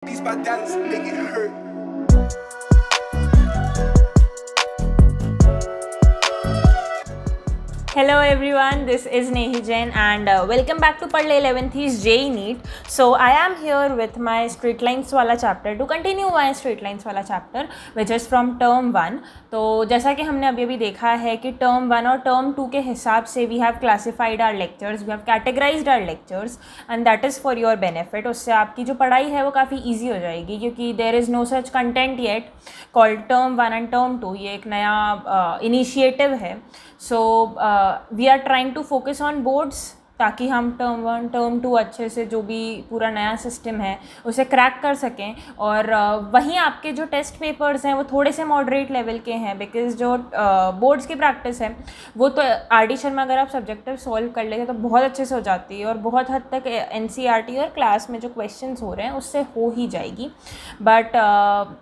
These my dollars make it hurt. Hello everyone, this is Nehi Jain and welcome back to Padle 11th is JEE NEET. So I am here with my straight lines वाला chapter to continue my straight lines वाला chapter which is from term 1. तो जैसा कि हमने अभी देखा है कि term 1 और term 2 के हिसाब से we have classified our lectures, we have categorized our lectures and that is for your benefit. उससे आपकी जो पढ़ाई है वो काफ़ी easy हो जाएगी क्योंकि there is no such content yet called term 1 and term 2. ये एक नया initiative है. So we are trying to focus on boards ताकि हम टर्म 1 टर्म 2 अच्छे से जो भी पूरा नया सिस्टम है उसे क्रैक कर सकें और वहीं आपके जो टेस्ट पेपर्स हैं वो थोड़े से मॉडरेट लेवल के हैं बिकॉज़ जो बोर्ड्स की प्रैक्टिस है वो तो आर.डी. शर्मा अगर आप सब्जेक्टिव सॉल्व कर लेते तो बहुत अच्छे से हो जाती है और बहुत हद तक NCERT और क्लास में जो क्वेश्चंस हो रहे हैं उससे हो ही जाएगी. But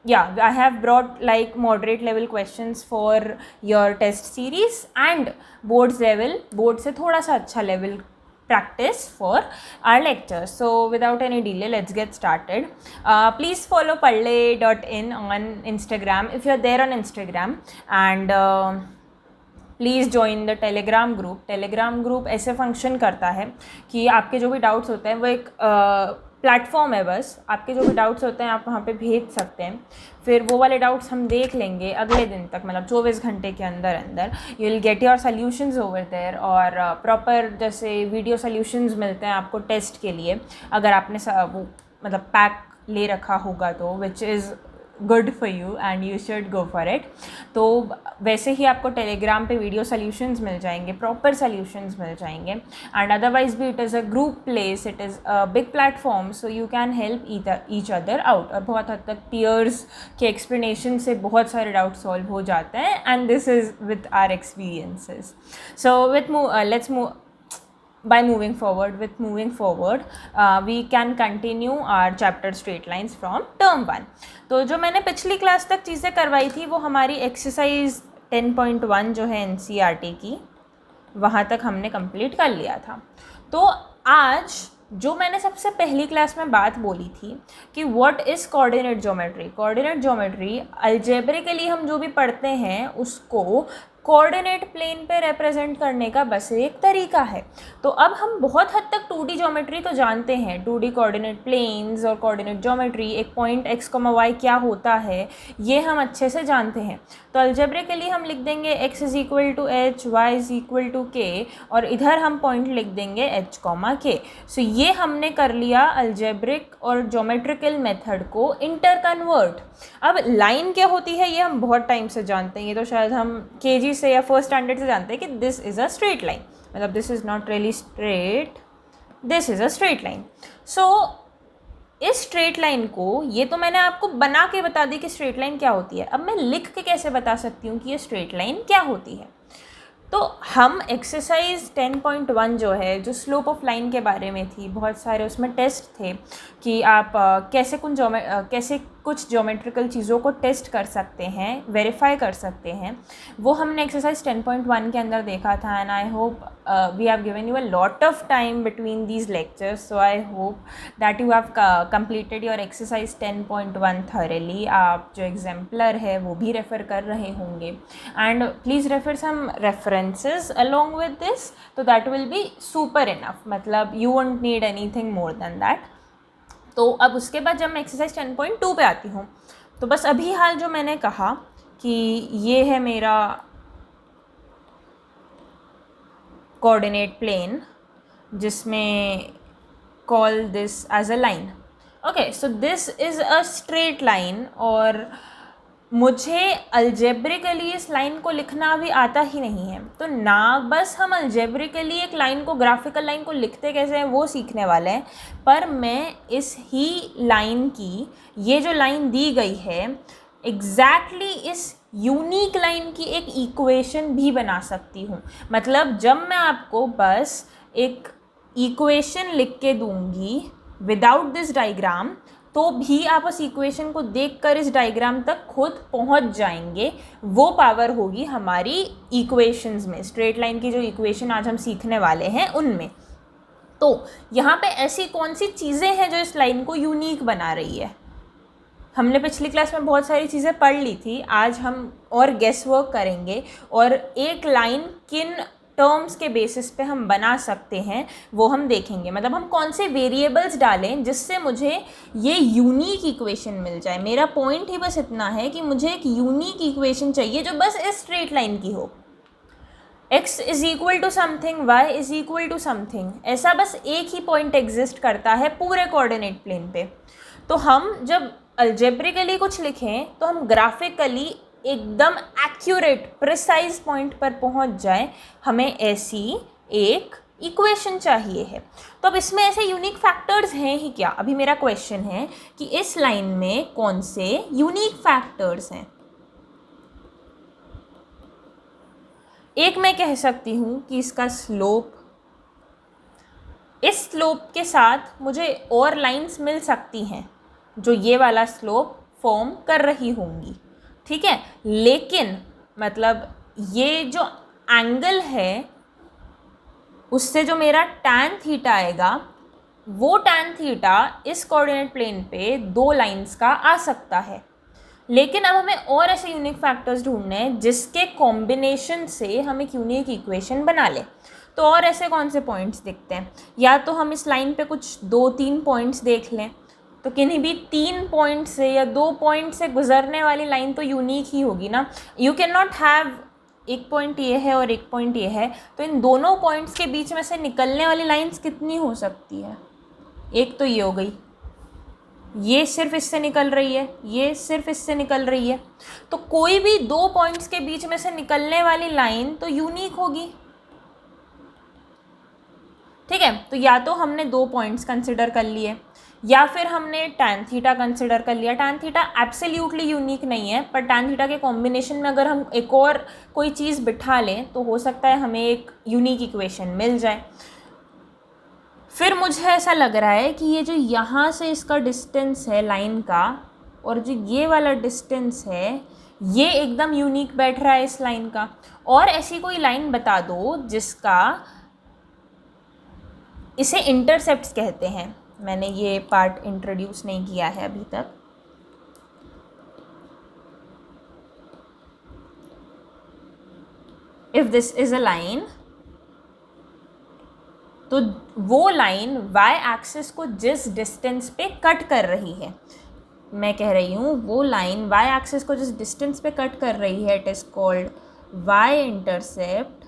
yeah, I have brought like moderate level questions for your test series and boards level, board से थोड़ा सा अच्छा level practice for our lectures. So without any delay, let's get started. Please follow padle.in on Instagram if you're there on Instagram and please join the Telegram group. Telegram group ऐसे function करता है कि आपके जो भी doubts होते हैं वो एक प्लेटफॉर्म है. बस आपके जो भी डाउट्स होते हैं आप वहाँ पे भेज सकते हैं. फिर वो वाले डाउट्स हम देख लेंगे अगले दिन तक, मतलब 24 घंटे के अंदर you will get your solutions over there. और प्रॉपर जैसे वीडियो सोल्यूशंस मिलते हैं आपको टेस्ट के लिए अगर आपने वो मतलब पैक ले रखा होगा तो which is good for you and you should go for it. तो वैसे ही आपको टेलीग्राम पे वीडियो सोल्यूशंस मिल जाएंगे, प्रॉपर सोल्यूशंस मिल जाएंगे. एंड अदरवाइज भी it is a group place, it is a big platform so you can help each other out. और बहुत हद तक पीयर्स के एक्सप्लेनेशन से बहुत सारे डाउट सॉल्व हो जाते हैं and this is with our experiences. So by moving forward we can continue our chapter straight lines from term 1. तो जो मैंने पिछली क्लास तक चीज़ें करवाई थी वो हमारी एक्सरसाइज 10.1 जो है NCERT की वहाँ तक हमने कंप्लीट कर लिया था. तो आज जो मैंने सबसे पहली क्लास में बात बोली थी कि what is coordinate geometry. Coordinate geometry algebraically हम जो भी पढ़ते हैं उसको कोऑर्डिनेट प्लेन पे रिप्रेजेंट करने का बस एक तरीका है. तो अब हम बहुत हद तक 2D ज्योमेट्री तो जानते हैं, 2D कोऑर्डिनेट प्लेन्स और कोऑर्डिनेट ज्योमेट्री, एक पॉइंट x, y क्या होता है ये हम अच्छे से जानते हैं. तो अलजेब्रिकली हम लिख देंगे x is equal to h, y is equal to k और इधर हम पॉइंट लिख देंगे h, k. सो ये हमने कर लिया अलजेब्रिक और ज्योमेट्रिकल मेथड को इंटर कन्वर्ट. अब लाइन क्या होती है ये हम बहुत टाइम से जानते हैं, ये तो शायद हम KG से या फर्स्ट स्टैंडर्ड से जानते हैं कि this is a straight line, मतलब this is not really straight, this is a straight line. So इस स्ट्रेट लाइन को ये तो मैंने आपको बना के बता दी कि स्ट्रेट लाइन क्या होती है. अब मैं लिख के कैसे बता सकती हूँ कि ये स्ट्रेट लाइन क्या होती है. तो हम एक्सरसाइज 10.1 जो है जो स्लोप ऑफ लाइन के बारे में थी, बहुत सारे उसमें टेस्ट थे कि आप कैसे कुछ ज्योमेट्रिकल चीज़ों को टेस्ट कर सकते हैं, वेरीफाई कर सकते हैं. वो हमने एक्सरसाइज 10.1 के अंदर देखा था and I hope we have given you a lot of time between these lectures. So I hope that you have completed your exercise 10.1 thoroughly. आप जो एग्जाम्पलर है वो भी रेफ़र कर रहे होंगे and please refer some references along with this तो that will be super enough, मतलब you won't need anything more than that. तो अब उसके बाद जब मैं एक्सरसाइज 10.2 पे आती हूँ तो बस अभी हाल जो मैंने कहा कि ये है मेरा कोऑर्डिनेट प्लेन जिसमें call this as a line. Okay, so this is a straight line और मुझे अलजेब्रिकली इस लाइन को लिखना भी आता ही नहीं है. तो ना बस हम अलजेब्रिकली एक लाइन को, ग्राफिकल लाइन को लिखते कैसे हैं वो सीखने वाले हैं, पर मैं इस ही लाइन की, ये जो लाइन दी गई है एग्जैक्टली इस यूनिक लाइन की एक इक्वेशन भी बना सकती हूँ. मतलब जब मैं आपको बस एक इक्वेशन लिख के दूँगी विदाउट दिस डायग्राम तो भी आप उस इक्वेशन को देखकर इस डायग्राम तक खुद पहुंच जाएंगे. वो पावर होगी हमारी इक्वेशंस में, स्ट्रेट लाइन की जो इक्वेशन आज हम सीखने वाले हैं उनमें. तो यहाँ पे ऐसी कौन सी चीज़ें हैं जो इस लाइन को यूनिक बना रही है? हमने पिछली क्लास में बहुत सारी चीज़ें पढ़ ली थी, आज हम और गेस वर्क करेंगे और एक लाइन किन टर्म्स के बेसिस पे हम बना सकते हैं वो हम देखेंगे। मतलब हम कौन से वेरिएबल्स डालें जिससे मुझे ये यूनिक इक्वेशन मिल जाए। मेरा पॉइंट ही बस इतना है कि मुझे एक यूनिक इक्वेशन चाहिए जो बस इस स्ट्रेट लाइन की हो। x is equal to something, y is equal to something, ऐसा बस एक ही पॉइंट एग्जिस्ट करता है पूरे कोऑर्डिनेट प्लेन पे। तो हम जब अलजेब्रिकली कुछ लिखें तो हम ग्राफिकली एकदम एक्यूरेट प्रिसाइज पॉइंट पर पहुंच जाए, हमें ऐसी एक इक्वेशन चाहिए है। तो अब इसमें ऐसे यूनिक फैक्टर्स हैं ही क्या? अभी मेरा क्वेश्चन है कि इस लाइन में कौन से यूनिक फैक्टर्स हैं। एक मैं कह सकती हूँ कि इसका स्लोप, इस स्लोप के साथ मुझे और लाइंस मिल सकती हैं जो ये वाला स्लोप फॉर्म कर रही होंगी, ठीक है। लेकिन मतलब ये जो एंगल है उससे जो मेरा tan थीटा आएगा वो tan थीटा इस कोऑर्डिनेट प्लेन पे दो लाइंस का आ सकता है। लेकिन अब हमें और ऐसे यूनिक फैक्टर्स ढूंढने हैं जिसके कॉम्बिनेशन से हम एक यूनिक इक्वेशन बना लें। तो और ऐसे कौन से पॉइंट्स दिखते हैं? या तो हम इस लाइन पे कुछ 2-3 पॉइंट्स देख लें, तो किन्हीं भी 3 पॉइंट से या 2 पॉइंट से गुजरने वाली लाइन तो यूनिक ही होगी ना। यू कैन नॉट हैव एक पॉइंट ये है और एक पॉइंट ये है, तो इन दोनों पॉइंट्स के बीच में से निकलने वाली लाइंस कितनी हो सकती है? एक तो ये हो गई, ये सिर्फ इससे निकल रही है, ये सिर्फ इससे निकल रही है, तो कोई भी 2 पॉइंट्स के बीच में से निकलने वाली लाइन तो यूनिक होगी, ठीक है। तो या तो हमने 2 पॉइंट्स कंसिडर कर लिए या फिर हमने tan थीटा कंसिडर कर लिया। tan थीटा एब्सोल्युटली यूनिक नहीं है, पर tan थीटा के कॉम्बिनेशन में अगर हम एक और कोई चीज़ बिठा लें तो हो सकता है हमें एक यूनिक इक्वेशन मिल जाए। फिर मुझे ऐसा लग रहा है कि ये जो यहाँ से इसका डिस्टेंस है लाइन का और जो ये वाला डिस्टेंस है ये एकदम यूनिक बैठ रहा है इस लाइन का। और ऐसी कोई लाइन बता दो जिसका, इसे इंटरसेप्ट्स कहते हैं, मैंने ये पार्ट इंट्रोड्यूस नहीं किया है अभी तक। If this is a line, तो वो लाइन y एक्सिस को जिस डिस्टेंस पे कट कर रही है, मैं कह रही हूँ वो लाइन y एक्सिस को जिस डिस्टेंस पे कट कर रही है, it is called y intercept.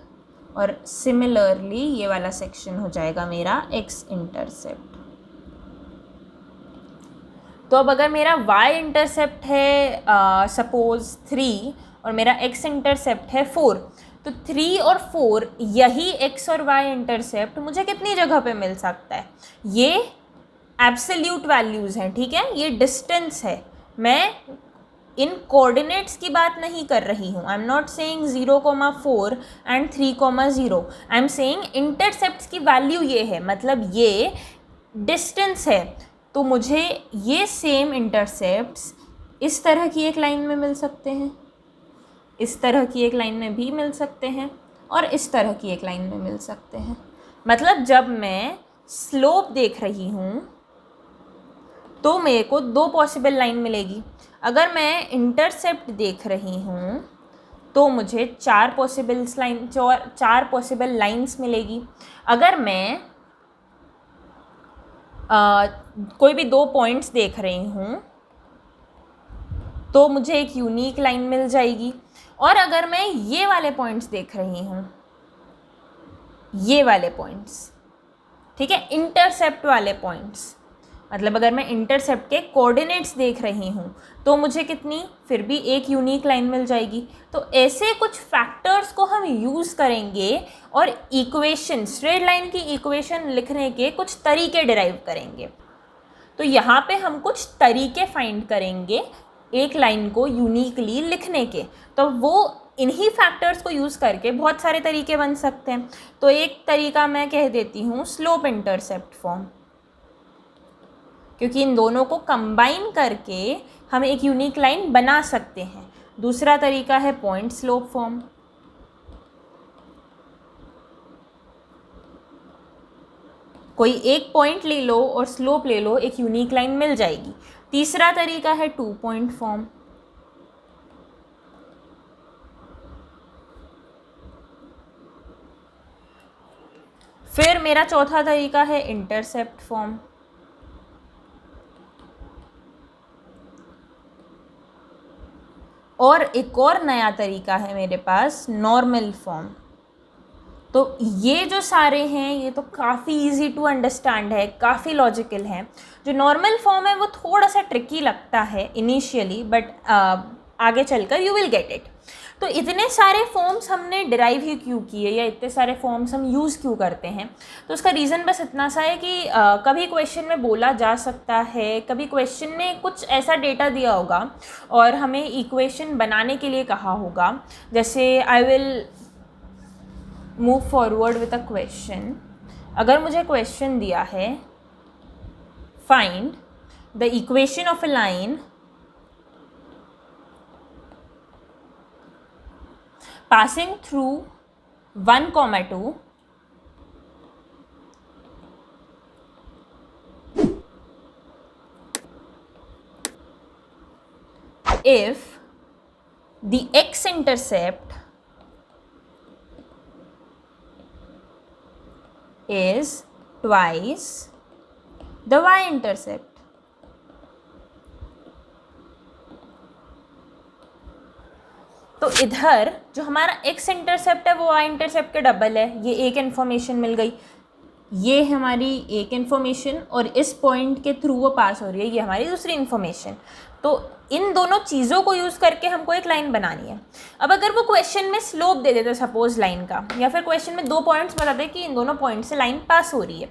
और सिमिलरली ये वाला सेक्शन हो जाएगा मेरा x इंटरसेप्ट। तो अब अगर मेरा y इंटरसेप्ट है सपोज 3 और मेरा x इंटरसेप्ट है 4, तो 3 और 4 यही x और y इंटरसेप्ट मुझे कितनी जगह पे मिल सकता है? ये एब्सोल्यूट वैल्यूज़ हैं, ठीक है, ये डिस्टेंस है। मैं इन कोऑर्डिनेट्स की बात नहीं कर रही हूँ। I am not saying 0,4 and 3,0। I am saying intercepts की वैल्यू ये है, मतलब ये डिस्टेंस है। तो मुझे ये सेम इंटरसेप्ट्स इस तरह की एक लाइन में मिल सकते हैं, इस तरह की एक लाइन में भी मिल सकते हैं और इस तरह की एक लाइन में मिल सकते हैं। मतलब जब मैं स्लोप देख रही हूँ तो मेरे को 2 पॉसिबल लाइन मिलेगी। अगर मैं इंटरसेप्ट देख रही हूँ तो मुझे 4 पॉसिबल लाइन्स मिलेगी। अगर मैं कोई भी 2 पॉइंट्स देख रही हूँ तो मुझे एक यूनिक लाइन मिल जाएगी। और अगर मैं ये वाले पॉइंट्स देख रही हूँ, ये वाले पॉइंट्स, ठीक है, इंटरसेप्ट वाले पॉइंट्स, मतलब अगर मैं इंटरसेप्ट के कोऑर्डिनेट्स देख रही हूँ तो मुझे कितनी, फिर भी एक यूनिक लाइन मिल जाएगी। तो ऐसे कुछ फैक्टर्स को हम यूज़ करेंगे और इक्वेशन, स्ट्रेट लाइन की इक्वेशन लिखने के कुछ तरीके डिराइव करेंगे। तो यहाँ पे हम कुछ तरीके फाइंड करेंगे एक लाइन को यूनिकली लिखने के। तो वो इन्हीं फैक्टर्स को यूज़ करके बहुत सारे तरीके बन सकते हैं। तो एक तरीका मैं कह देती हूँ स्लोप इंटरसेप्ट फॉर्म, क्योंकि इन दोनों को कंबाइन करके हम एक यूनिक लाइन बना सकते हैं। दूसरा तरीका है पॉइंट स्लोप फॉर्म। कोई एक पॉइंट ले लो और स्लोप ले लो, एक यूनिक लाइन मिल जाएगी। तीसरा तरीका है 2 पॉइंट फॉर्म। फिर मेरा चौथा तरीका है इंटरसेप्ट फॉर्म। और एक और नया तरीका है मेरे पास नॉर्मल फॉर्म। तो ये जो सारे हैं ये तो काफ़ी इजी टू अंडरस्टैंड है, काफ़ी लॉजिकल है। जो नॉर्मल फॉर्म है वो थोड़ा सा ट्रिकी लगता है इनिशियली, बट आगे चलकर यू विल गेट इट। तो इतने सारे फॉर्म्स हमने डिराइव ही क्यों किए, या इतने सारे फॉर्म्स हम यूज़ क्यों करते हैं, तो उसका रीज़न बस इतना सा है कि कभी क्वेश्चन में बोला जा सकता है, कभी क्वेश्चन में कुछ ऐसा डेटा दिया होगा और हमें इक्वेशन बनाने के लिए कहा होगा। जैसे I will move forward with a question. अगर मुझे क्वेश्चन दिया है find the equation of a line passing through 1, 2 if the x-intercept is twice the y-intercept। तो इधर जो हमारा x इंटरसेप्ट है वो y इंटरसेप्ट के डबल है, ये एक इन्फॉर्मेशन मिल गई, ये हमारी एक इन्फॉर्मेशन, और इस पॉइंट के थ्रू वो पास हो रही है, ये हमारी दूसरी इन्फॉर्मेशन। तो इन दोनों चीज़ों को यूज़ करके हमको एक लाइन बनानी है। अब अगर वो क्वेश्चन में स्लोप दे देते सपोज लाइन का, या फिर क्वेश्चन में 2 पॉइंट्स बता दे कि इन दोनों पॉइंट से लाइन पास हो रही है,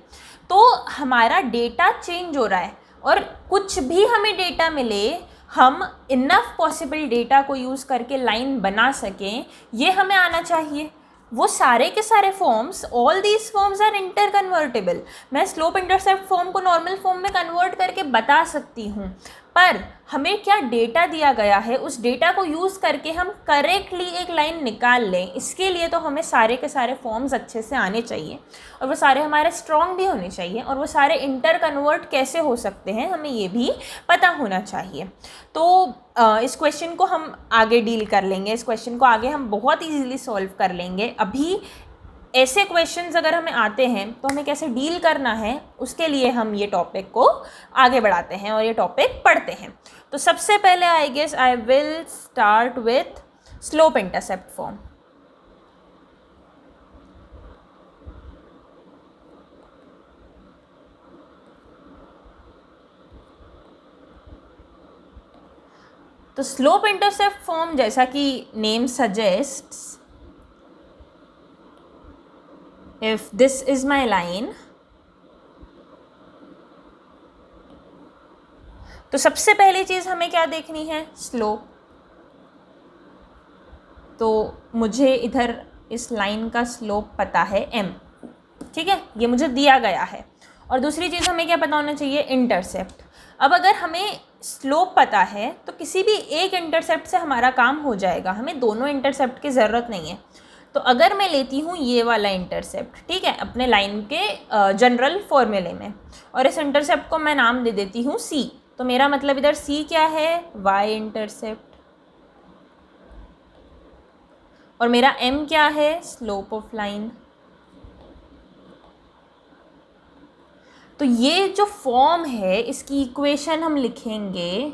तो हमारा डेटा चेंज हो रहा है। और कुछ भी हमें डेटा मिले, हम इनफ पॉसिबल डेटा को यूज़ करके लाइन बना सकें, ये हमें आना चाहिए। वो सारे के सारे forms, all these forms are interconvertible. मैं स्लोप इंटरसेप्ट फॉर्म को नॉर्मल फॉर्म में कन्वर्ट करके बता सकती हूँ, पर हमें क्या डेटा दिया गया है, उस डेटा को यूज़ करके हम करेक्टली एक लाइन निकाल लें, इसके लिए तो हमें सारे के सारे फॉर्म्स अच्छे से आने चाहिए, और वो सारे हमारे स्ट्रॉन्ग भी होने चाहिए, और वो सारे इंटर कन्वर्ट कैसे हो सकते हैं हमें ये भी पता होना चाहिए। तो इस क्वेश्चन को हम आगे डील कर लेंगे, इस क्वेश्चन को आगे हम बहुत ईजीली सॉल्व कर लेंगे। अभी ऐसे क्वेश्चंस अगर हमें आते हैं तो हमें कैसे डील करना है, उसके लिए हम ये टॉपिक को आगे बढ़ाते हैं और ये टॉपिक पढ़ते हैं। तो सबसे पहले I guess I will start with slope intercept form. तो स्लोप इंटरसेप्ट फॉर्म, जैसा कि name suggests, if this is my line, तो सबसे पहली चीज़ हमें क्या देखनी है, स्लोप। तो मुझे इधर इस लाइन का स्लोप पता है m, ठीक है, ये मुझे दिया गया है। और दूसरी चीज़ हमें क्या पता होना चाहिए, इंटरसेप्ट। अब अगर हमें स्लोप पता है तो किसी भी एक इंटरसेप्ट से हमारा काम हो जाएगा, हमें दोनों इंटरसेप्ट की ज़रूरत नहीं है। तो अगर मैं लेती हूँ ये वाला इंटरसेप्ट, ठीक है, अपने लाइन के जनरल फॉर्मूले में, और इस इंटरसेप्ट को मैं नाम दे देती हूँ c, तो मेरा मतलब इधर c क्या है, y इंटरसेप्ट, और मेरा m क्या है, स्लोप ऑफ लाइन। तो ये जो फॉर्म है इसकी इक्वेशन हम लिखेंगे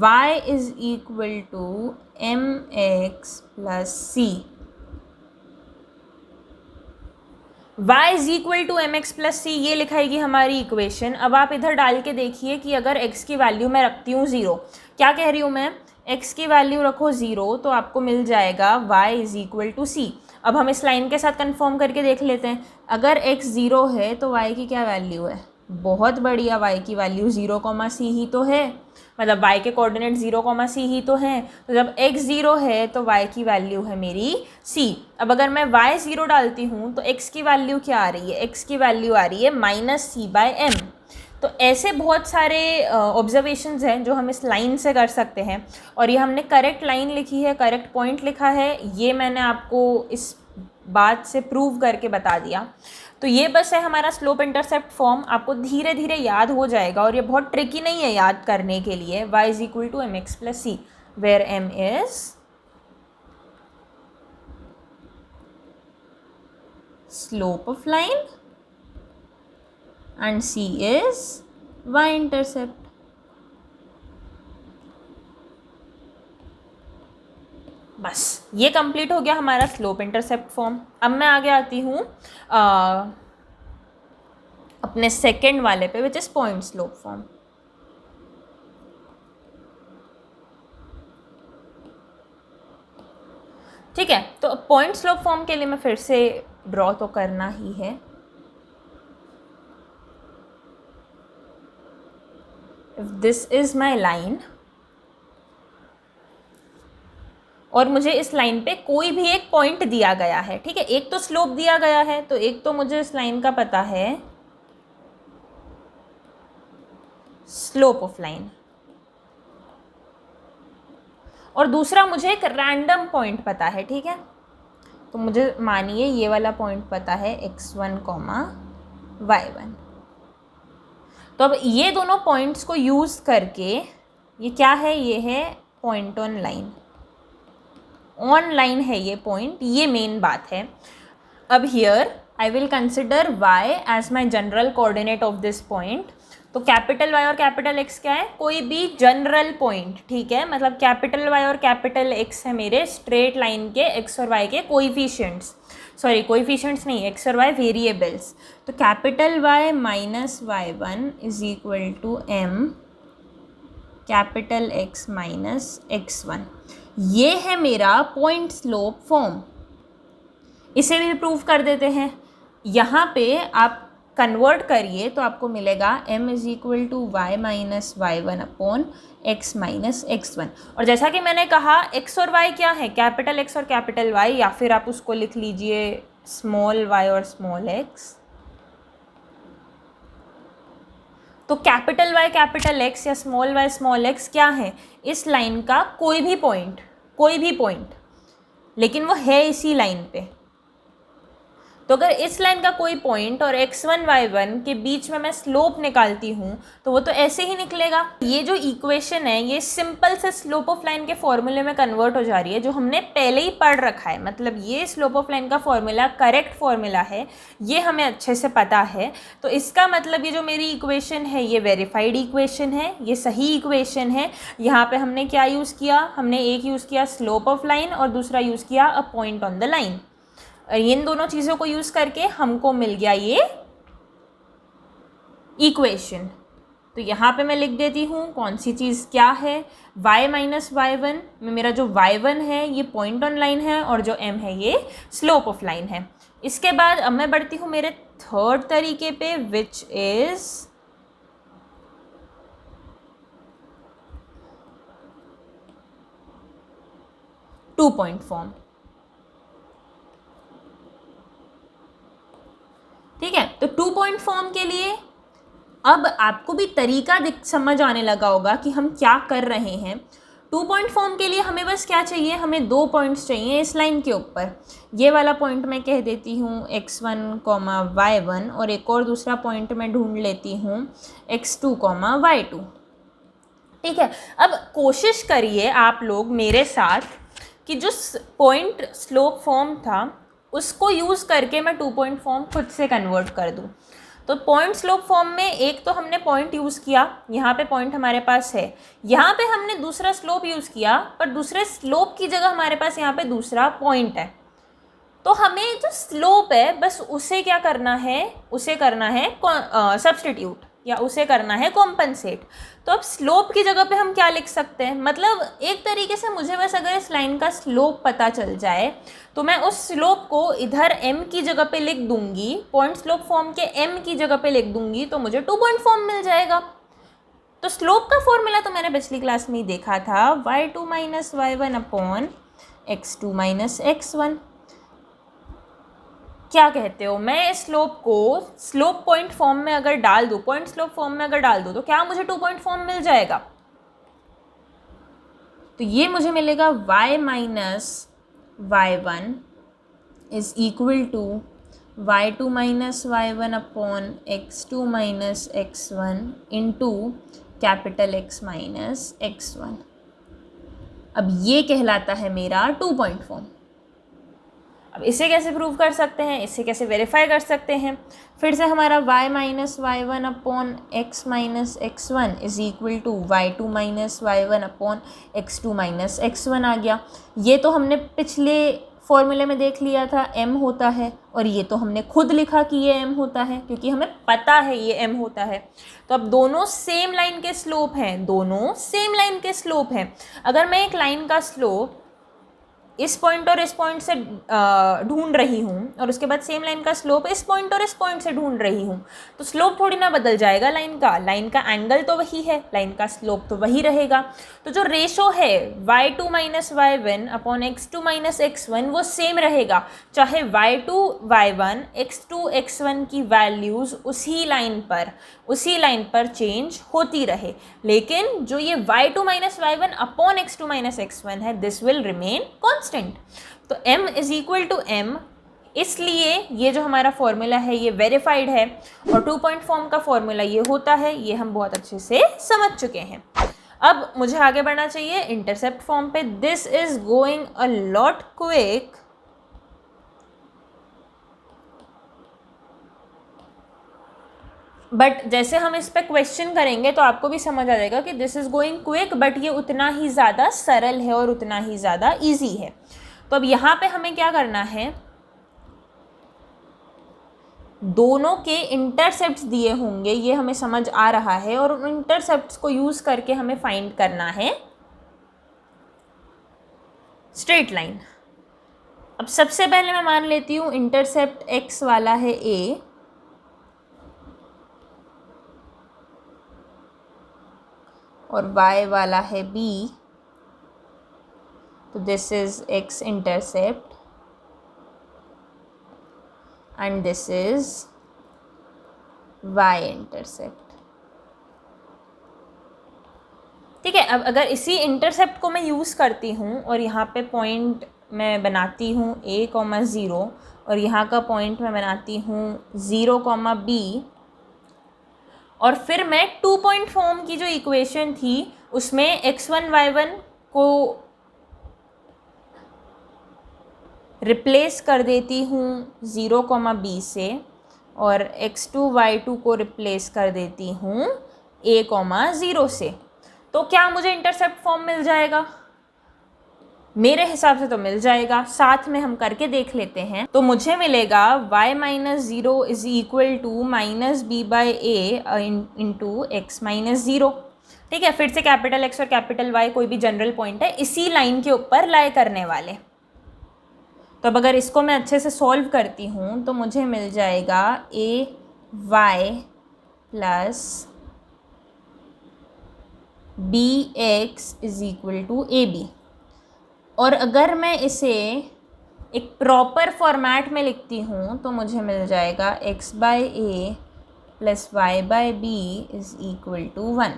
y is equal to mx plus c। y is equal to M X plus C, ये लिखाएगी हमारी इक्वेशन। अब आप इधर डाल के देखिए कि अगर x की वैल्यू मैं रखती हूँ 0, क्या कह रही हूँ मैं, x की वैल्यू रखो 0, तो आपको मिल जाएगा y इज इक्वल टू सी। अब हम इस लाइन के साथ कंफर्म करके देख लेते हैं, अगर x 0 है तो y की क्या वैल्यू है, बहुत बढ़िया, y की वैल्यू 0, c ही तो है, मतलब y के कोऑर्डिनेट 0, c ही तो हैं। तो जब x 0 है तो y की वैल्यू है मेरी c। अब अगर मैं y 0 डालती हूँ तो x की वैल्यू क्या आ रही है, x की वैल्यू आ रही है -c/m। तो ऐसे बहुत सारे ऑब्जर्वेशंस हैं जो हम इस लाइन से कर सकते हैं, और ये हमने करेक्ट लाइन लिखी है, करेक्ट पॉइंट लिखा है, ये मैंने आपको इस बात से प्रूव करके बता दिया। तो ये बस है हमारा स्लोप इंटरसेप्ट फॉर्म, आपको धीरे धीरे याद हो जाएगा और ये बहुत ट्रिकी नहीं है याद करने के लिए। y is equal to mx plus C, where m is slope of line and c is y intercept. बस ये कंप्लीट हो गया हमारा स्लोप इंटरसेप्ट फॉर्म। अब मैं आगे आती हूँ अपने सेकंड वाले पे, which is point slope form. ठीक है, तो पॉइंट स्लोप फॉर्म के लिए मैं फिर से ड्रॉ तो करना ही है। If this is my line और मुझे इस लाइन पे कोई भी एक पॉइंट दिया गया है, ठीक है, एक तो स्लोप दिया गया है, तो एक तो मुझे इस लाइन का पता है स्लोप ऑफ लाइन, और दूसरा मुझे एक रैंडम पॉइंट पता है, ठीक है। तो मुझे मानिए ये वाला पॉइंट पता है x1, y1। तो अब ये दोनों पॉइंट्स को यूज़ करके ये क्या है, ये है point on line. On line है ये पॉइंट, ये मेन बात है। अब here I will consider y as my general coordinate of this point. तो कैपिटल Y और कैपिटल X क्या है, कोई भी जनरल पॉइंट, ठीक है, मतलब कैपिटल Y और कैपिटल X है मेरे स्ट्रेट लाइन के x और y के कोएफिशिएंट्स, सॉरी कोएफिशिएंट्स नहीं, x और y वेरिएबल्स। तो capital Y minus y1 is equal to m capital X minus x1। ये है मेरा पॉइंट स्लोप फॉर्म। इसे भी प्रूव कर देते हैं। यहाँ पे आप कन्वर्ट करिए तो आपको मिलेगा m is equal to Y minus y1 upon x minus x1। और जैसा कि मैंने कहा x और y क्या है, कैपिटल X और कैपिटल Y, या फिर आप उसको लिख लीजिए स्मॉल y और स्मॉल x। तो कैपिटल Y कैपिटल X या स्मॉल y स्मॉल x क्या है, इस लाइन का कोई भी पॉइंट, लेकिन वो है इसी लाइन पे। तो अगर इस लाइन का कोई पॉइंट और x1 y1 के बीच में मैं स्लोप निकालती हूँ तो वो तो ऐसे ही निकलेगा। ये जो इक्वेशन है ये सिंपल से स्लोप ऑफ लाइन के फॉर्मूले में कन्वर्ट हो जा रही है, जो हमने पहले ही पढ़ रखा है। मतलब ये स्लोप ऑफ लाइन का फॉर्मूला करेक्ट फॉर्मूला है, ये हमें अच्छे से पता है। तो इसका मतलब ये जो मेरी इक्वेशन है ये वेरीफाइड इक्वेशन है, ये सही इक्वेशन है। यहाँ पे हमने क्या यूज़ किया, हमने एक यूज़ किया स्लोप ऑफ लाइन और दूसरा यूज़ किया a point on the line. इन दोनों चीज़ों को यूज़ करके हमको मिल गया ये इक्वेशन। तो यहाँ पे मैं लिख देती हूँ कौन सी चीज़ क्या है। y माइनस y1 में मेरा जो y1 है ये पॉइंट ऑन लाइन है और जो m है ये स्लोप ऑफ लाइन है। इसके बाद अब मैं बढ़ती हूँ मेरे थर्ड तरीके पे, which is two point form. ठीक है, तो टू पॉइंट फॉर्म के लिए अब आपको भी तरीका समझ आने लगा होगा कि हम क्या कर रहे हैं। टू पॉइंट फॉर्म के लिए हमें बस क्या चाहिए, हमें दो पॉइंट्स चाहिए इस लाइन के ऊपर। ये वाला पॉइंट मैं कह देती हूँ x1, y1 और एक और दूसरा पॉइंट मैं ढूंढ लेती हूँ x2, y2। ठीक है, अब कोशिश करिए आप लोग मेरे साथ कि जो पॉइंट स्लोप फॉर्म था उसको यूज़ करके मैं टू पॉइंट फॉर्म खुद से कन्वर्ट कर दूँ। तो पॉइंट स्लोप फॉर्म में एक तो हमने पॉइंट यूज़ किया, यहाँ पे पॉइंट हमारे पास है, यहाँ पे हमने दूसरा स्लोप यूज़ किया, पर दूसरे स्लोप की जगह हमारे पास यहाँ पे दूसरा पॉइंट है। तो हमें जो स्लोप है बस उसे क्या करना है, उसे करना है सब्स्टिट्यूट या उसे करना है कॉम्पनसेट। तो अब स्लोप की जगह पे हम क्या लिख सकते हैं, मतलब एक तरीके से मुझे बस अगर इस लाइन का स्लोप पता चल जाए तो मैं उस स्लोप को इधर m की जगह पे लिख दूंगी, पॉइंट स्लोप फॉर्म के m की जगह पे लिख दूंगी, तो मुझे टू पॉइंट फॉर्म मिल जाएगा। तो स्लोप का फॉर्मूला तो मैंने पिछली क्लास में ही देखा था, y2 minus y1 upon x2 minus x1। क्या कहते हो, मैं स्लोप को स्लोप पॉइंट फॉर्म में अगर डाल दूँ, पॉइंट स्लोप फॉर्म में अगर डाल दूँ तो क्या मुझे टू पॉइंट फॉर्म मिल जाएगा। तो ये मुझे मिलेगा y minus y1 is equal to y2 minus y1 upon x2 minus x1 into capital X minus x1। अब ये कहलाता है मेरा 2 पॉइंट फॉर्म। अब इसे कैसे प्रूव कर सकते हैं, इसे कैसे वेरीफाई कर सकते हैं? फिर से हमारा y minus y1 upon x minus x1 is equal to y2 minus y1 upon x2 minus x1 आ गया। ये तो हमने पिछले फॉर्मूले में देख लिया था m होता है, और ये तो हमने खुद लिखा कि ये m होता है क्योंकि हमें पता है ये m होता है। तो अब दोनों सेम लाइन के स्लोप हैं, दोनों सेम लाइन के स्लोप हैं। अगर मैं एक लाइन का स्लोप इस पॉइंट और इस पॉइंट से ढूंढ रही हूँ और उसके बाद सेम लाइन का स्लोप इस पॉइंट और इस पॉइंट से ढूंढ रही हूँ, तो स्लोप थोड़ी ना बदल जाएगा लाइन का एंगल तो वही है, लाइन का स्लोप तो वही रहेगा। तो जो रेशो है y2 minus y1 upon x2 minus x1 वो सेम रहेगा, चाहे y2 y1 x2 x1 की वैल्यूज़ उसी लाइन पर चेंज होती रहे, लेकिन जो ये y2 minus y1 upon x2 minus x1 है दिस विल रिमेन कांस्टेंट। तो m is equal to m, इसलिए ये जो हमारा फॉर्मूला है ये वेरीफाइड है, और 2 पॉइंट फॉर्म का फॉर्मूला ये होता है, ये हम बहुत अच्छे से समझ चुके हैं। अब मुझे आगे बढ़ना चाहिए इंटरसेप्ट फॉर्म पे। This is going a lot quick, but जैसे हम इस पे क्वेश्चन करेंगे तो आपको भी समझ आ जाएगा कि this is going quick, but ये उतना ही ज़्यादा सरल है और उतना ही ज़्यादा इजी है। तो अब यहाँ पे हमें क्या करना है, दोनों के इंटरसेप्ट्स दिए होंगे, ये हमें समझ आ रहा है, और उन इंटरसेप्ट्स को यूज़ करके हमें फाइंड करना है स्ट्रेट लाइन। अब सबसे पहले मैं मान लेती हूँ इंटरसेप्ट x वाला है a, और y वाला है b, तो this is x intercept and this is y intercept. ठीक है, अब अगर इसी इंटरसेप्ट को मैं यूज़ करती हूँ और यहाँ पे पॉइंट मैं बनाती हूँ a,0 और यहाँ का पॉइंट मैं बनाती हूँ 0,b, और फिर मैं 2 पॉइंट फॉर्म की जो इक्वेशन थी उसमें x1 y1 को रिप्लेस कर देती हूँ 0,b से, और x2 y2 को रिप्लेस कर देती हूँ a,0 से, तो क्या मुझे इंटरसेप्ट फॉर्म मिल जाएगा? मेरे हिसाब से तो मिल जाएगा। साथ में हम करके देख लेते हैं। तो मुझे मिलेगा y minus 0 is equal to minus B by A into X minus 0। ठीक है, फिर से कैपिटल X और कैपिटल Y कोई भी जनरल पॉइंट है इसी लाइन के ऊपर लाई करने वाले। तो अब अगर इसको मैं अच्छे से सॉल्व करती हूँ तो मुझे मिल जाएगा ay plus bx is equal to ab। और अगर मैं इसे एक प्रॉपर फॉर्मेट में लिखती हूँ तो मुझे मिल जाएगा x by A plus Y by B is equal to 1।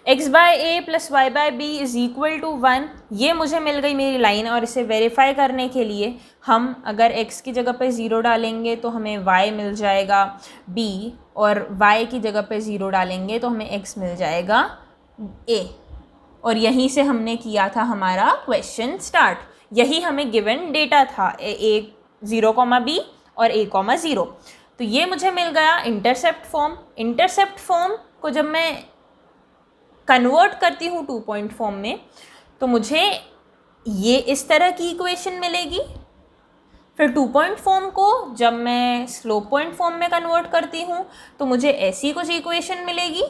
x by A plus Y by B is equal to 1, ये मुझे मिल गई मेरी लाइन। और इसे वेरीफाई करने के लिए हम अगर x की जगह पे 0 डालेंगे तो हमें y मिल जाएगा b, और y की जगह पे 0 डालेंगे तो हमें x मिल जाएगा a। और यहीं से हमने किया था हमारा क्वेश्चन स्टार्ट, यही हमें गिवन डेटा था a 0,b और a,0। तो ये मुझे मिल गया इंटरसेप्ट फॉर्म। इंटरसेप्ट फॉर्म को जब मैं कन्वर्ट करती हूँ 2 पॉइंट फॉर्म में तो मुझे ये इस तरह की इक्वेशन मिलेगी। फिर 2 पॉइंट फॉर्म को जब मैं स्लोप पॉइंट फॉर्म में कन्वर्ट करती हूँ तो मुझे ऐसी कुछ इक्वेशन मिलेगी।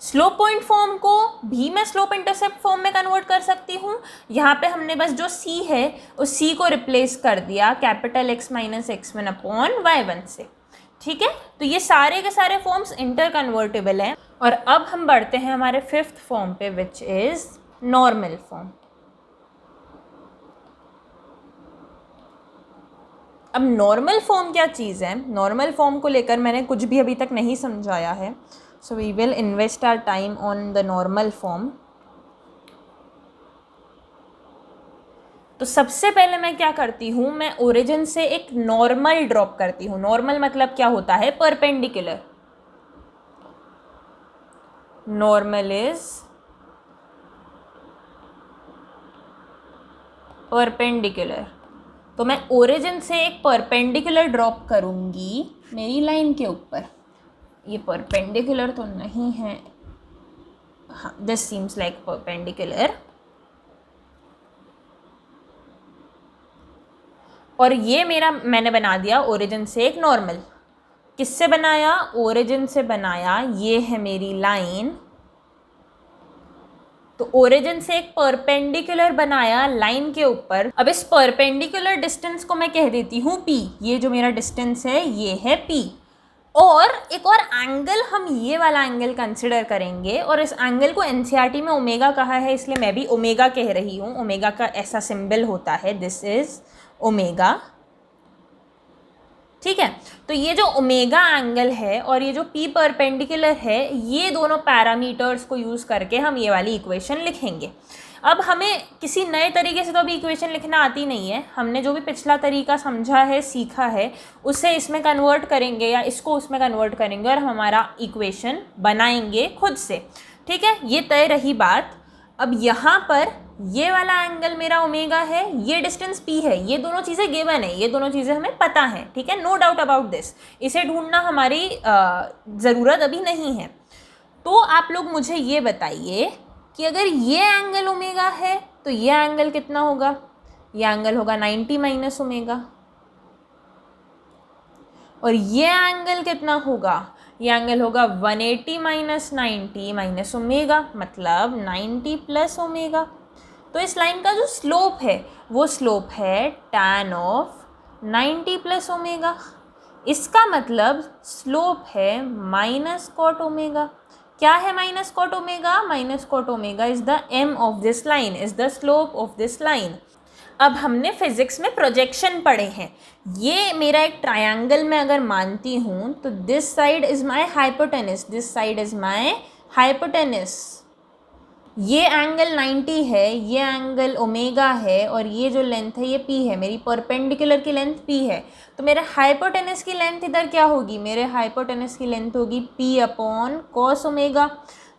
स्लोप पॉइंट फॉर्म को भी मैं स्लोप इंटरसेप्ट फॉर्म में कन्वर्ट कर सकती हूँ। यहाँ पे हमने बस जो c है उस c को रिप्लेस कर दिया capital X minus x1 upon y1 से। ठीक है, तो ये सारे के सारे फॉर्म्स इंटर कन्वर्टेबल हैं। और अब हम बढ़ते हैं हमारे 5th फॉर्म पे विच इज़ नॉर्मल फॉर्म। अब नॉर्मल फॉर्म क्या चीज़ है, नॉर्मल फॉर्म को लेकर मैंने कुछ भी अभी तक नहीं समझाया है, so we will invest our time on the normal form. तो सबसे पहले मैं क्या करती हूँ, मैं ओरिजिन से एक नॉर्मल ड्रॉप करती हूँ. नॉर्मल मतलब क्या होता है, परपेंडिकुलर. Normal is perpendicular. तो मैं ओरिजिन से एक परपेंडिकुलर ड्रॉप करूँगी मेरी लाइन के ऊपर. ये परपेंडिकुलर तो नहीं है, हाँ, दिस सीम्स लाइक परपेंडिकुलर. और ये मेरा मैंने बना दिया ओरिजिन से एक नॉर्मल. किससे बनाया, ओरिजिन से बनाया. ये है मेरी लाइन. तो ओरिजिन से एक परपेंडिकुलर बनाया लाइन के ऊपर. अब इस परपेंडिकुलर डिस्टेंस को मैं कह देती हूँ p. ये जो मेरा डिस्टेंस है ये है p. और एक और एंगल हम ये वाला एंगल कंसिडर करेंगे, और इस एंगल को एनसीईआरटी में ओमेगा कहा है, इसलिए मैं भी ओमेगा कह रही हूँ. ओमेगा का ऐसा सिंबल होता है, दिस इज ओमेगा. ठीक है. तो ये जो ओमेगा एंगल है और ये जो p परपेंडिकुलर है, ये दोनों पैरामीटर्स को यूज़ करके हम ये वाली इक्वेशन लिखेंगे. अब हमें किसी नए तरीके से तो अभी इक्वेशन लिखना आती नहीं है. हमने जो भी पिछला तरीका समझा है, सीखा है, उसे इसमें कन्वर्ट करेंगे या इसको उसमें कन्वर्ट करेंगे और हमारा इक्वेशन बनाएंगे खुद से. ठीक है, ये तय रही बात. अब यहाँ पर ये वाला एंगल मेरा ओमेगा है, ये डिस्टेंस p है. ये दोनों चीज़ें गिवन है, ये दोनों चीज़ें हमें पता है. ठीक है, नो डाउट अबाउट दिस. इसे ढूंढना हमारी ज़रूरत अभी नहीं है. तो आप लोग मुझे ये बताइए कि अगर ये एंगल ओमेगा है तो ये एंगल कितना होगा. ये एंगल होगा 90 माइनस ओमेगा. और ये एंगल कितना होगा, ये एंगल होगा 180 माइनस 90 माइनस ओमेगा, मतलब 90 प्लस ओमेगा. तो इस लाइन का जो स्लोप है वो स्लोप है tan ऑफ 90 प्लस ओमेगा. इसका मतलब स्लोप है माइनस कॉट ओमेगा. क्या है minus cot omega, minus cot omega is the m of this line, is the slope of this line. अब हमने फिजिक्स में प्रोजेक्शन पढ़े हैं. ये मेरा एक ट्रायंगल में अगर मानती हूँ तो this side is my hypotenuse, this side is my hypotenuse. ये एंगल 90 है, ये एंगल ओमेगा है, और ये जो लेंथ है ये p है. मेरी परपेंडिकुलर की लेंथ p है. तो मेरे हाइपोटेनस की लेंथ इधर क्या होगी, मेरे हाइपोटेनस की लेंथ होगी p अपॉन कॉस ओमेगा.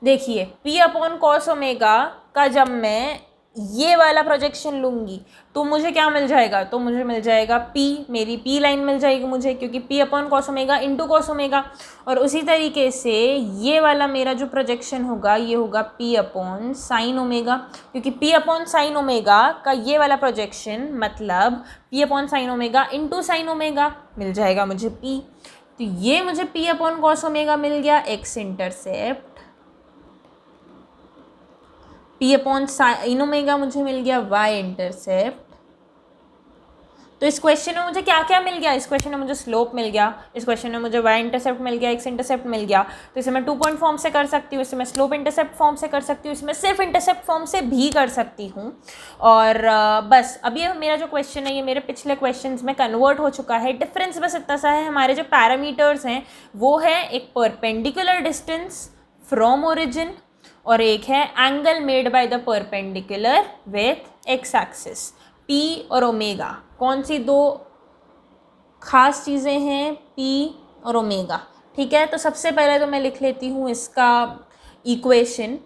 देखिए p अपॉन कॉस ओमेगा का जब मैं ये वाला प्रोजेक्शन लूँगी तो मुझे क्या मिल जाएगा, तो मुझे मिल जाएगा p, मेरी p लाइन मिल जाएगी मुझे, क्योंकि p upon cos omega into cos omega. और उसी तरीके से ये वाला मेरा जो प्रोजेक्शन होगा ये होगा p अपॉन साइन ओमेगा, क्योंकि p अपॉन साइन ओमेगा का ये वाला प्रोजेक्शन मतलब p upon sine omega into sine omega मिल जाएगा मुझे p. तो ये मुझे p अपॉन कॉस ओमेगा मिल गया, x intercept. p upon sine omega मुझे मिल गया y इंटरसेप्ट. तो इस क्वेश्चन में मुझे क्या क्या मिल गया, इस क्वेश्चन में मुझे स्लोप मिल गया, इस क्वेश्चन में मुझे y इंटरसेप्ट मिल गया, x इंटरसेप्ट मिल गया. तो इसे मैं 2 पॉइंट फॉर्म से कर सकती हूँ, इसे मैं स्लोप इंटरसेप्ट फॉर्म से कर सकती हूँ, इसे मैं सिर्फ इंटरसेप्ट फॉर्म से भी कर सकती हूँ. और बस अब ये मेरा जो क्वेश्चन है ये मेरे पिछले क्वेश्चन में कन्वर्ट हो चुका है. डिफरेंस बस इतना सा है, हमारे जो पैरामीटर्स हैं वो है एक परपेंडिकुलर डिस्टेंस फ्रॉम ओरिजिन और एक है angle made by the perpendicular with x axis. p और ओमेगा कौन सी दो खास चीज़ें हैं, p और ओमेगा. ठीक है, तो सबसे पहले तो मैं लिख लेती हूँ इसका इक्वेशन.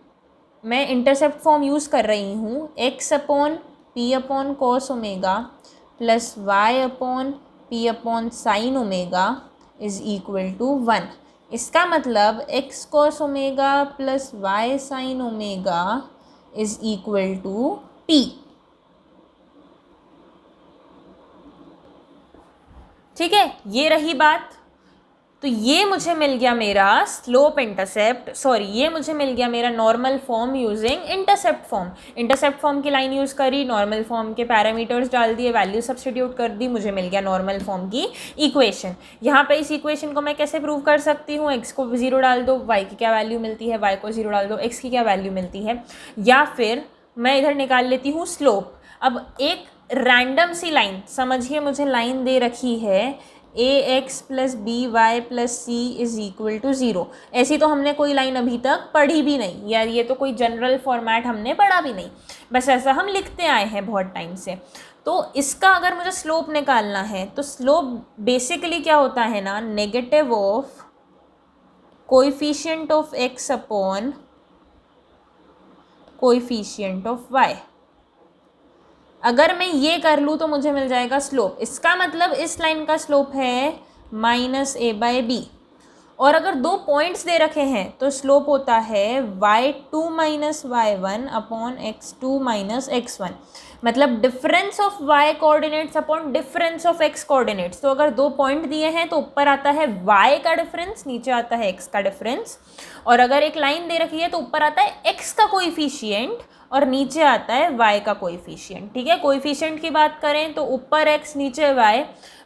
मैं इंटरसेप्ट फॉर्म यूज़ कर रही हूँ, x upon p upon cos omega plus y upon p upon sine omega is equal to 1. इसका मतलब x cos omega plus y sine omega is equal to p. ठीक है, ये रही बात. तो ये मुझे मिल गया मेरा स्लोप इंटरसेप्ट, सॉरी ये मुझे मिल गया मेरा normal form using intercept form. Intercept form की लाइन यूज़ करी, नॉर्मल फॉर्म के पैरामीटर्स डाल दिए, वैल्यू सब्स्टिट्यूट कर दी, मुझे मिल गया नॉर्मल फॉर्म की इक्वेशन. यहाँ पे इस इक्वेशन को मैं कैसे प्रूव कर सकती हूँ, x को 0 डाल दो, y की क्या वैल्यू मिलती है, y को 0 डाल दो, x की क्या वैल्यू मिलती है. या फिर मैं इधर निकाल लेती हूँ स्लोप. अब एक रैंडम सी लाइन, समझिए मुझे लाइन दे रखी है A X plus B Y plus C is equal to 0। ऐसी तो हमने कोई लाइन अभी तक पढ़ी भी नहीं, या ये तो कोई जनरल फॉर्मेट हमने पढ़ा भी नहीं, बस ऐसा हम लिखते आए हैं बहुत टाइम से। तो इसका अगर मुझे स्लोप निकालना है तो स्लोप बेसिकली क्या होता है ना, negative of coefficient of X upon coefficient of Y. अगर मैं ये कर लूँ तो मुझे मिल जाएगा स्लोप। इसका मतलब इस लाइन का स्लोप है माइनस ए बाई बी। और अगर दो पॉइंट्स दे रखे हैं तो स्लोप होता है y2 minus y1 upon x2 minus x1, मतलब difference of y coordinates upon difference of x coordinates. तो अगर दो पॉइंट दिए हैं तो ऊपर आता है y का डिफरेंस, नीचे आता है x का डिफरेंस। और अगर एक लाइन दे रखी है तो ऊपर आता है x का कोएफिशिएंट और नीचे आता है y का कोएफिशिएंट। ठीक है, कोएफिशिएंट की बात करें तो ऊपर x नीचे y,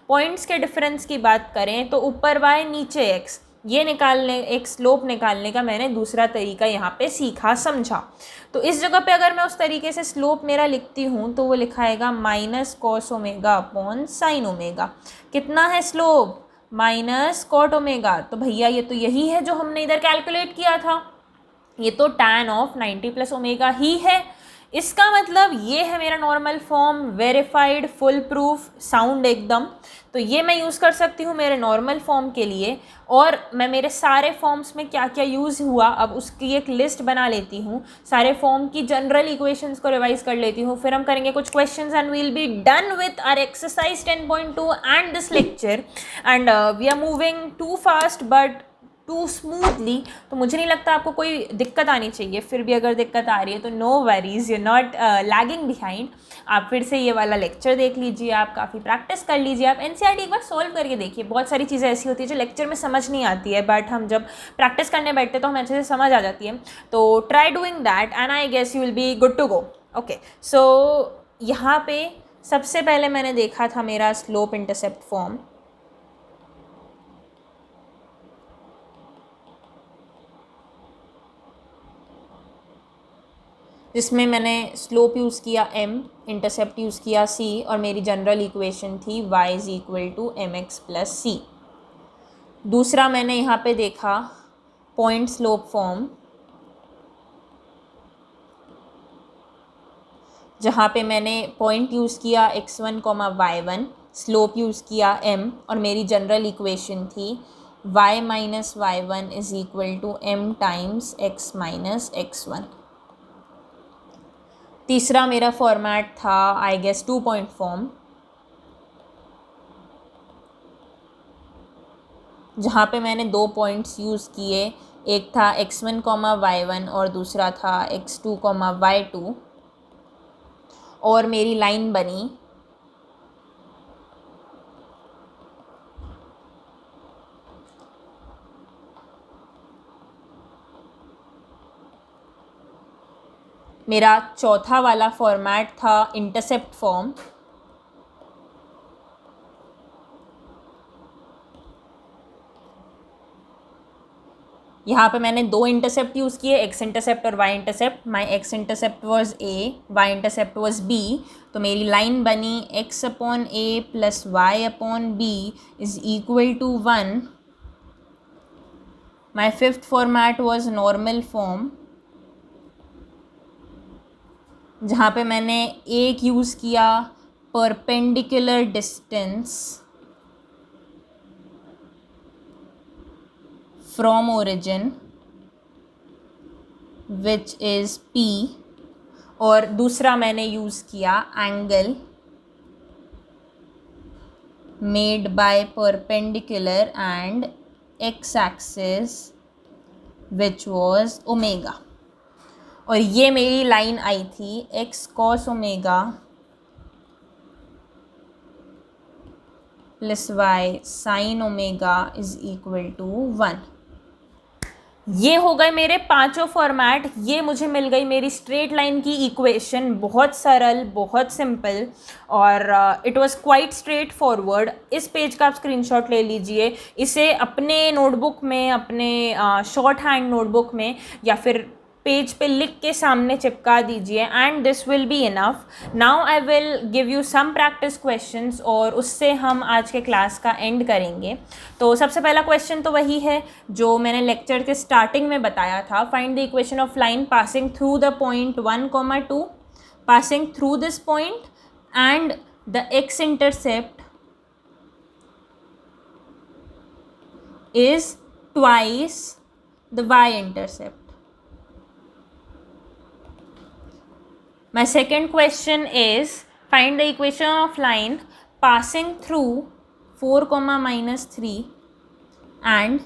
पॉइंट्स के डिफरेंस की बात करें तो ऊपर y नीचे x। ये निकालने, एक स्लोप निकालने का मैंने दूसरा तरीका यहाँ पे सीखा, समझा। तो इस जगह पे अगर मैं उस तरीके से स्लोप मेरा लिखती हूँ तो वो लिखाएगा minus cos omega upon sine omega. कितना है स्लोप? Minus cot omega. तो भैया ये तो यही है जो हमने इधर कैलकुलेट किया था, ये तो tan ऑफ 90 प्लस ओमेगा ही है। इसका मतलब ये है मेरा normal form, verified, full proof, sound एकदम। तो ये मैं यूज़ कर सकती हूँ मेरे नॉर्मल फॉर्म के लिए। और मैं मेरे सारे फॉर्म्स में क्या क्या यूज़ हुआ अब उसकी एक लिस्ट बना लेती हूँ, सारे फॉर्म की जनरल इक्वेशंस को रिवाइज कर लेती हूँ। फिर हम करेंगे कुछ questions and we will be done with our exercise 10.2 and this lecture. And we are moving too fast but too smoothly. तो मुझे नहीं लगता आपको कोई दिक्कत आनी चाहिए। फिर भी अगर दिक्कत आ रही है तो no worries, you not lagging behind. आप फिर से ये वाला लेक्चर देख लीजिए, आप काफ़ी प्रैक्टिस कर लीजिए, आप एनसीईआरटी एक बार सॉल्व करके देखिए। बहुत सारी चीज़ें ऐसी होती है जो लेक्चर में समझ नहीं आती है, बट हम जब प्रैक्टिस करने बैठते तो हमें अच्छे से समझ आ जाती है। तो try doing that and I guess you will be good to go. Okay, so यहाँ पे सबसे पहले मैंने देखा था मेरा स्लोप इंटरसेप्ट फॉर्म, जिसमें मैंने स्लोप यूज़ किया m, इंटरसेप्ट यूज़ किया c और मेरी जनरल इक्वेशन थी y is equal to mx plus C. दूसरा मैंने यहाँ पे देखा पॉइंट स्लोप फॉर्म, जहाँ पे मैंने पॉइंट यूज़ किया x1, y1, स्लोप यूज़ किया m और मेरी जनरल इक्वेशन थी y minus y1 is equal to m times x minus x1। तीसरा मेरा फॉर्मेट था आई गेस 2 पॉइंट फॉर्म, जहाँ पे मैंने दो पॉइंट्स यूज़ किए, एक था x1, y1 और दूसरा था x2, y2। और मेरी लाइन बनी मेरा चौथा वाला फॉर्मेट था इंटरसेप्ट फॉर्म, यहाँ पे मैंने दो इंटरसेप्ट यूज़ किए, एक्स इंटरसेप्ट और Y intercept. My X intercept was A, Y intercept was B. तो मेरी लाइन बनी X upon A plus Y upon B is equal to 1। My fifth format was normal form, जहाँ पे मैंने एक use किया perpendicular distance from origin which is P, और दूसरा मैंने यूज़ किया angle made by perpendicular and x axis which was omega. और ये मेरी लाइन आई थी x cos omega plus y sine omega is equal to 1। ये हो गए मेरे पांचों फॉर्मेट। ये मुझे मिल गई मेरी स्ट्रेट लाइन की इक्वेशन, बहुत सरल, बहुत सिंपल, और it was quite straight forward. इस पेज का आप स्क्रीनशॉट ले लीजिए, इसे अपने नोटबुक में, अपने शॉर्ट हैंड नोटबुक में, या फिर पेज पे लिख के सामने चिपका दीजिए and this will be enough. Now I will give you some practice questions और उससे हम आज के क्लास का एंड करेंगे. तो सबसे पहला क्वेश्चन तो वही है जो मैंने लेक्चर के स्टार्टिंग में बताया था. Find the equation of line passing through the point 1, 2, passing through this point and the x intercept is twice the y intercept. My second question is find the equation of line passing through 4, -3 and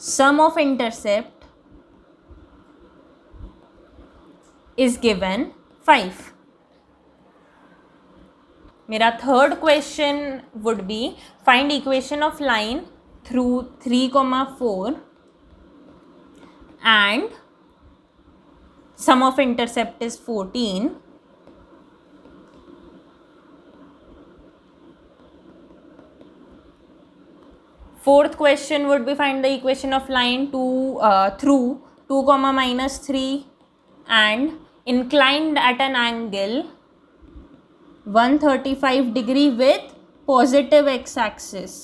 sum of intercept is given 5. मेरा third question would be find equation of line through 3, 4 and sum of intercept is 14. Fourth question would be find the equation of line through 2, -3 and inclined at an angle 135 degree with positive x-axis.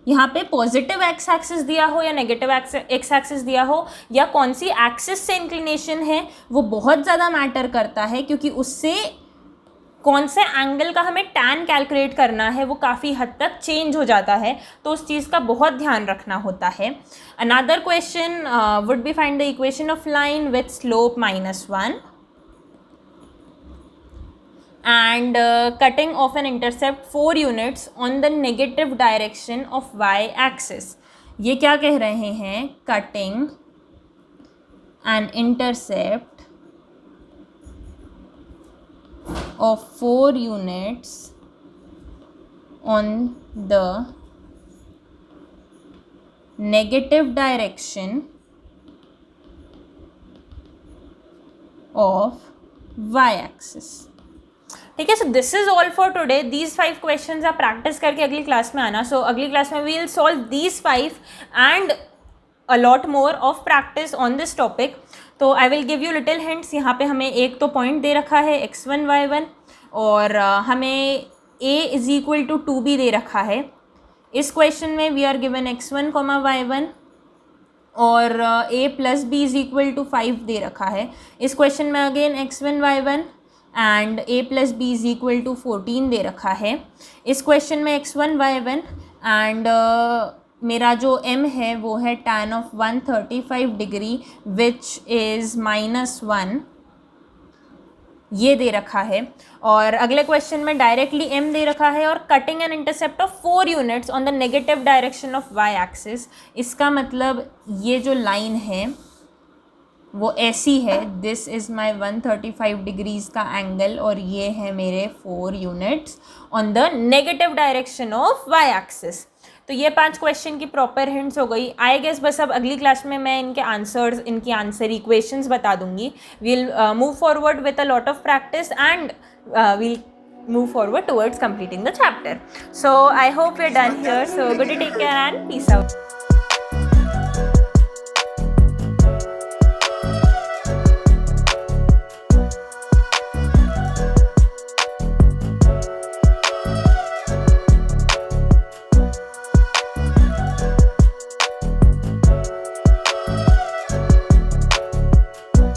यहाँ पे positive x axis दिया हो या negative x axis दिया हो या कौन सी axis से इंक्लिनेशन है वो बहुत ज़्यादा मैटर करता है, क्योंकि उससे कौन से एंगल का हमें टैन कैलकुलेट करना है वो काफ़ी हद तक चेंज हो जाता है. तो उस चीज़ का बहुत ध्यान रखना होता है. Another question would be find the equation of line with slope -1 and cutting of an intercept 4 units on the negative direction of y axis. ये क्या कह रहे हैं? cutting an intercept of 4 units on the negative direction of y axis. ठीक है. So this is all for today. These 5 questions आप practice करके अगली क्लास में आना. सो अगली क्लास में we will solve these 5 and a lot more of practice on this topic. तो I will give you little hints. यहाँ पे हमें एक तो पॉइंट दे रखा है x1, y1 और हमें a is equal to 2b दे रखा है. इस क्वेश्चन में we are given x1, y1 और a plus b is equal to 5 दे रखा है. इस क्वेश्चन में again x1, y1 and a plus B is equal to 14 दे रखा है. इस क्वेश्चन में x1, y1 एंड मेरा जो m है वो है tan of 135 degree which is -1 ये दे रखा है. और अगले क्वेश्चन में डायरेक्टली m दे रखा है और cutting an intercept of 4 units on the negative direction of y axis. इसका मतलब ये जो लाइन है वो ऐसी है. दिस इज़ माई 135 डिग्रीज़ का एंगल और ये है मेरे 4 units on the negative direction of Y axis. तो ये 5 क्वेश्चन की प्रॉपर हिंट्स हो गई. आई गेस बस अब अगली क्लास में मैं इनके आंसर्स, इनकी आंसर इक्वेशंस बता दूंगी. We'll move forward with a lot of practice and we'll move forward towards completing the chapter. So I hope we're done here. So good to take care and peace out.